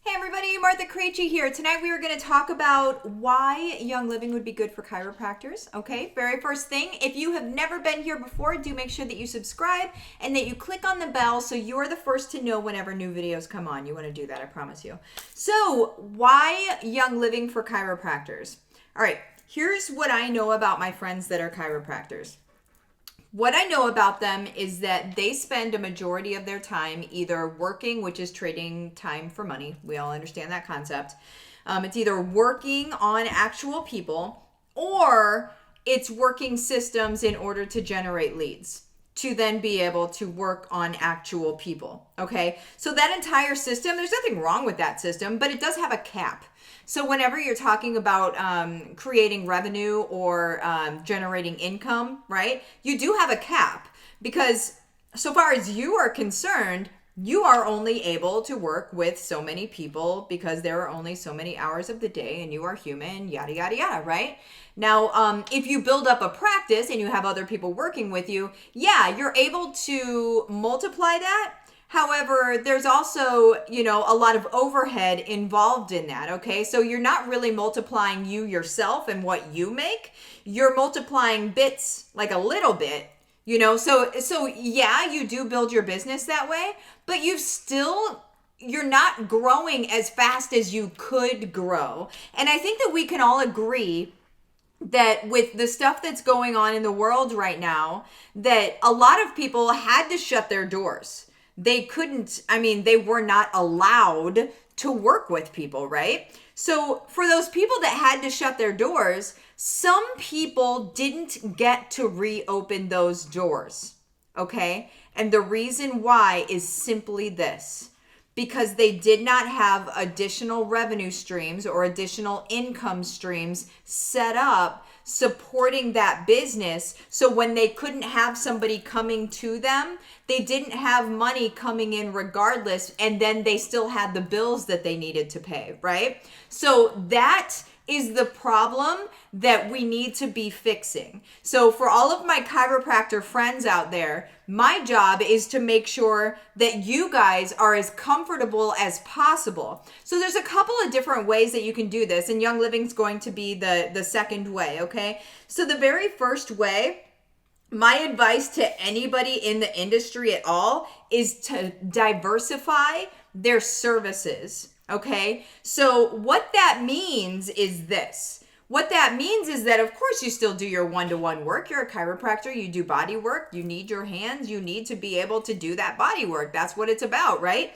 Hey everybody, Martha Krejci here. Tonight we are going to talk about why Young Living would be good for chiropractors. Okay, very first thing, if you have never been here before, do make sure that you subscribe and that you click on the bell so you're the first to know whenever new videos come on. You want to do that, I promise you. So, why Young Living for chiropractors? All right, here's what I know about my friends that are chiropractors. What I know about them is that they spend a majority of their time either working, which is trading time for money. We all understand that concept. It's either working on actual people or it's working systems in order to generate leads to then be able to work on actual people. Okay. So that entire system, there's nothing wrong with that system, but it does have a cap. So whenever you're talking about creating revenue or generating income, right, you do have a cap because so far as you are concerned, you are only able to work with so many people because there are only so many hours of the day and you are human, yada, yada, yada, right? Now, if you build up a practice and you have other people working with you, yeah, you're able to multiply that. However, there's also, a lot of overhead involved in that, okay? So you're not really multiplying you yourself and what you make. You're multiplying bits, like a little bit, So yeah, you do build your business that way, but you're not growing as fast as you could grow. And I think that we can all agree that with the stuff that's going on in the world right now, that a lot of people had to shut their doors. They were not allowed to work with people, right? So for those people that had to shut their doors, some people didn't get to reopen those doors, okay? And the reason why is simply this. Because they did not have additional revenue streams or additional income streams set up supporting that business. So when they couldn't have somebody coming to them, they didn't have money coming in regardless, and then they still had the bills that they needed to pay, right? So that is the problem that we need to be fixing. So for all of my chiropractor friends out there, my job is to make sure that you guys are as comfortable as possible. So there's a couple of different ways that you can do this, and Young Living's going to be the second way, okay? So the very first way, my advice to anybody in the industry at all is to diversify their services. Okay, so what that means is this. What that means is that, of course, you still do your one-to-one work. You're a chiropractor. You do body work. You need your hands. You need to be able to do that body work. That's what it's about, right?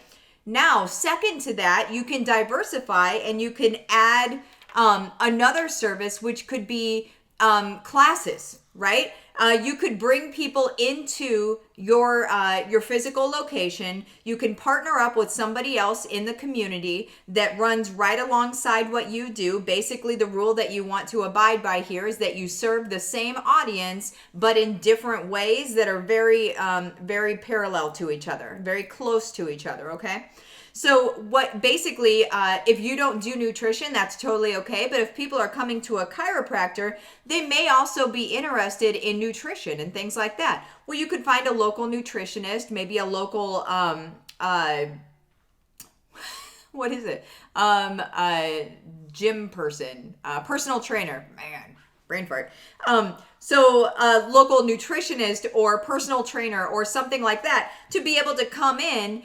Now, second to that, you can diversify and you can add another service, which could be classes, right? You could bring people into your physical location. You can partner up with somebody else in the community that runs right alongside what you do. Basically, the rule that you want to abide by here is that you serve the same audience, but in different ways that are very, very parallel to each other, very close to each other, okay? So what basically, if you don't do nutrition, that's totally okay. But if people are coming to a chiropractor, they may also be interested in nutrition and things like that. Well, you could find a local nutritionist, maybe a local, what is it? Gym person, personal trainer, man, brain fart. So a local nutritionist or personal trainer or something like that to be able to come in,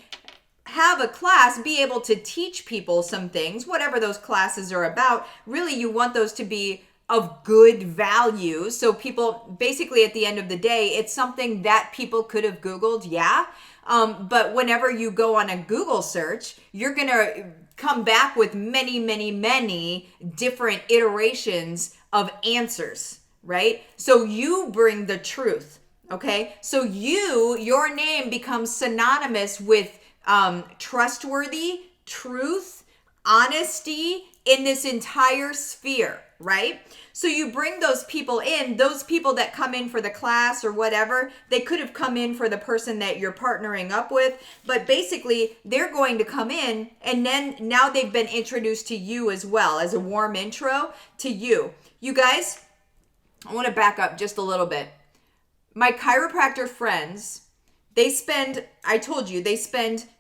have a class, be able to teach people some things, whatever those classes are about. Really, you want those to be of good value. So people, basically at the end of the day, it's something that people could have Googled, yeah. But whenever you go on a Google search, you're going to come back with many, many, many different iterations of answers, right? So you bring the truth, okay? So your name becomes synonymous with trustworthy, truth, honesty in this entire sphere, right? So you bring those people in, those people that come in for the class or whatever, they could have come in for the person that you're partnering up with, but basically they're going to come in and then now they've been introduced to you as well as a warm intro to you. You guys, I want to back up just a little bit. My chiropractor friends, they spend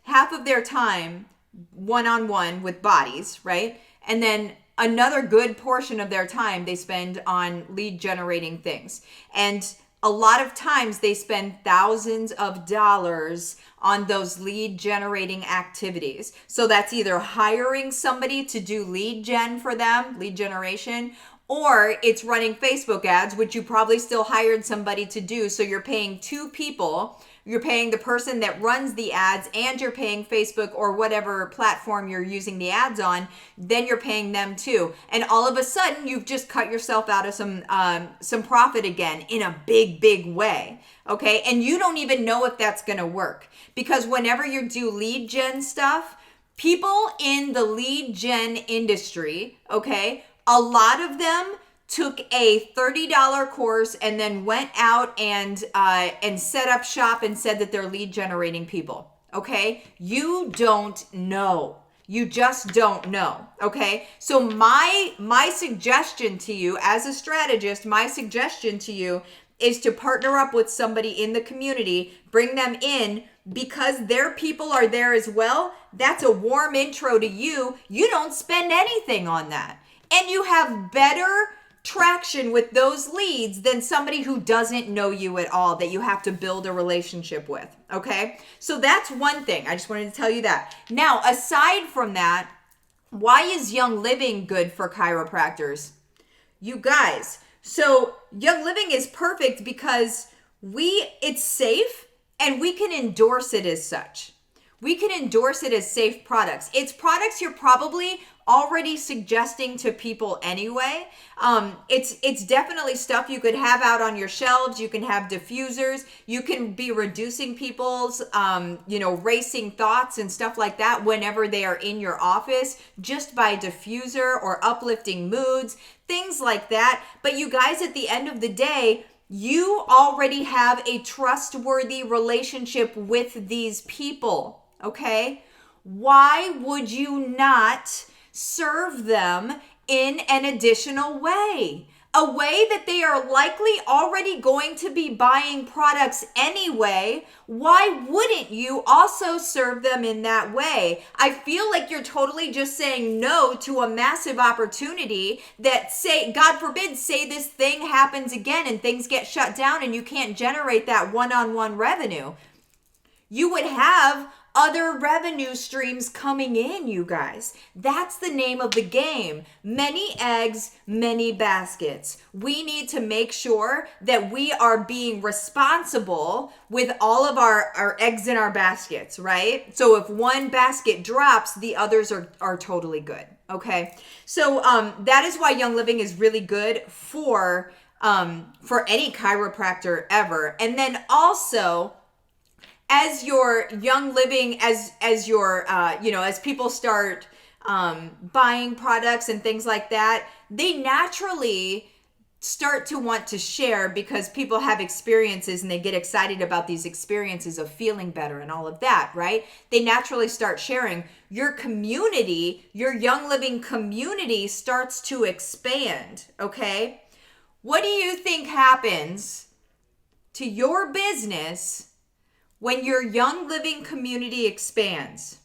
half of their time one-on-one with bodies, right? And then another good portion of their time they spend on lead generating things. And a lot of times they spend thousands of dollars on those lead generating activities. So that's either hiring somebody to do lead gen for them, lead generation, or it's running Facebook ads, which you probably still hired somebody to do. So you're paying two people. You're paying the person that runs the ads, and you're paying Facebook or whatever platform you're using the ads on. Then you're paying them too. And all of a sudden, you've just cut yourself out of some profit again in a big, big way. Okay. And you don't even know if that's going to work, because whenever you do lead gen stuff, people in the lead gen industry, okay, a lot of them took a $30 course and then went out and set up shop and said that they're lead generating people. Okay, you don't know. You just don't know. Okay, so my suggestion to you as a strategist, my suggestion to you is to partner up with somebody in the community, bring them in, because their people are there as well. That's a warm intro to you. You don't spend anything on that. And you have better traction with those leads than somebody who doesn't know you at all, that you have to build a relationship with. Okay, so that's one thing. I just wanted to tell you that. Now, aside from that, why is Young Living good for chiropractors? You guys, so Young Living is perfect because it's safe and we can endorse it as such. We can endorse it as safe products. It's products you're probably already suggesting to people anyway. It's definitely stuff you could have out on your shelves. You can have diffusers. You can be reducing people's, racing thoughts and stuff like that whenever they are in your office, just by diffuser or uplifting moods, things like that. But you guys, at the end of the day, you already have a trustworthy relationship with these people, okay? Why would you not serve them in an additional way? A way that they are likely already going to be buying products anyway. Why wouldn't you also serve them in that way? I feel like you're totally just saying no to a massive opportunity that, say, God forbid, say this thing happens again and things get shut down and you can't generate that one-on-one revenue. You would have other revenue streams coming in, you guys. That's the name of the game. Many eggs, many baskets. We need to make sure that we are being responsible with all of our eggs in our baskets, right? So if one basket drops, the others are totally good, okay? So that is why Young Living is really good for any chiropractor ever. And then also, as your Young Living, as your, as people start buying products and things like that, they naturally start to want to share because people have experiences and they get excited about these experiences of feeling better and all of that, right? They naturally start sharing. Your community, your Young Living community starts to expand, okay? What do you think happens to your business when your Young Living community expands?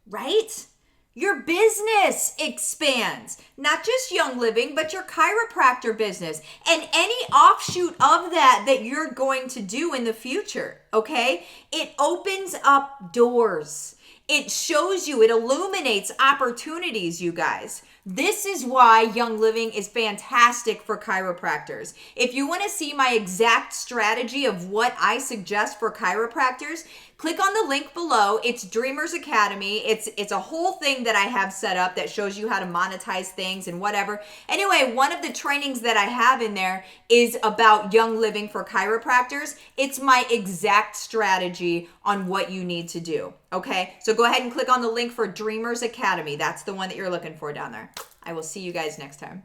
Right? Your business expands. Not just Young Living, but your chiropractor business and any offshoot of that you're going to do in the future, okay? It opens up doors. It shows you, it illuminates opportunities, you guys. This is why Young Living is fantastic for chiropractors. If you want to see my exact strategy of what I suggest for chiropractors, click on the link below. It's Dreamers Academy. It's a whole thing that I have set up that shows you how to monetize things and whatever. Anyway, one of the trainings that I have in there is about Young Living for chiropractors. It's my exact strategy on what you need to do. Okay, so go ahead and click on the link for Dreamers Academy. That's the one that you're looking for down there. I will see you guys next time.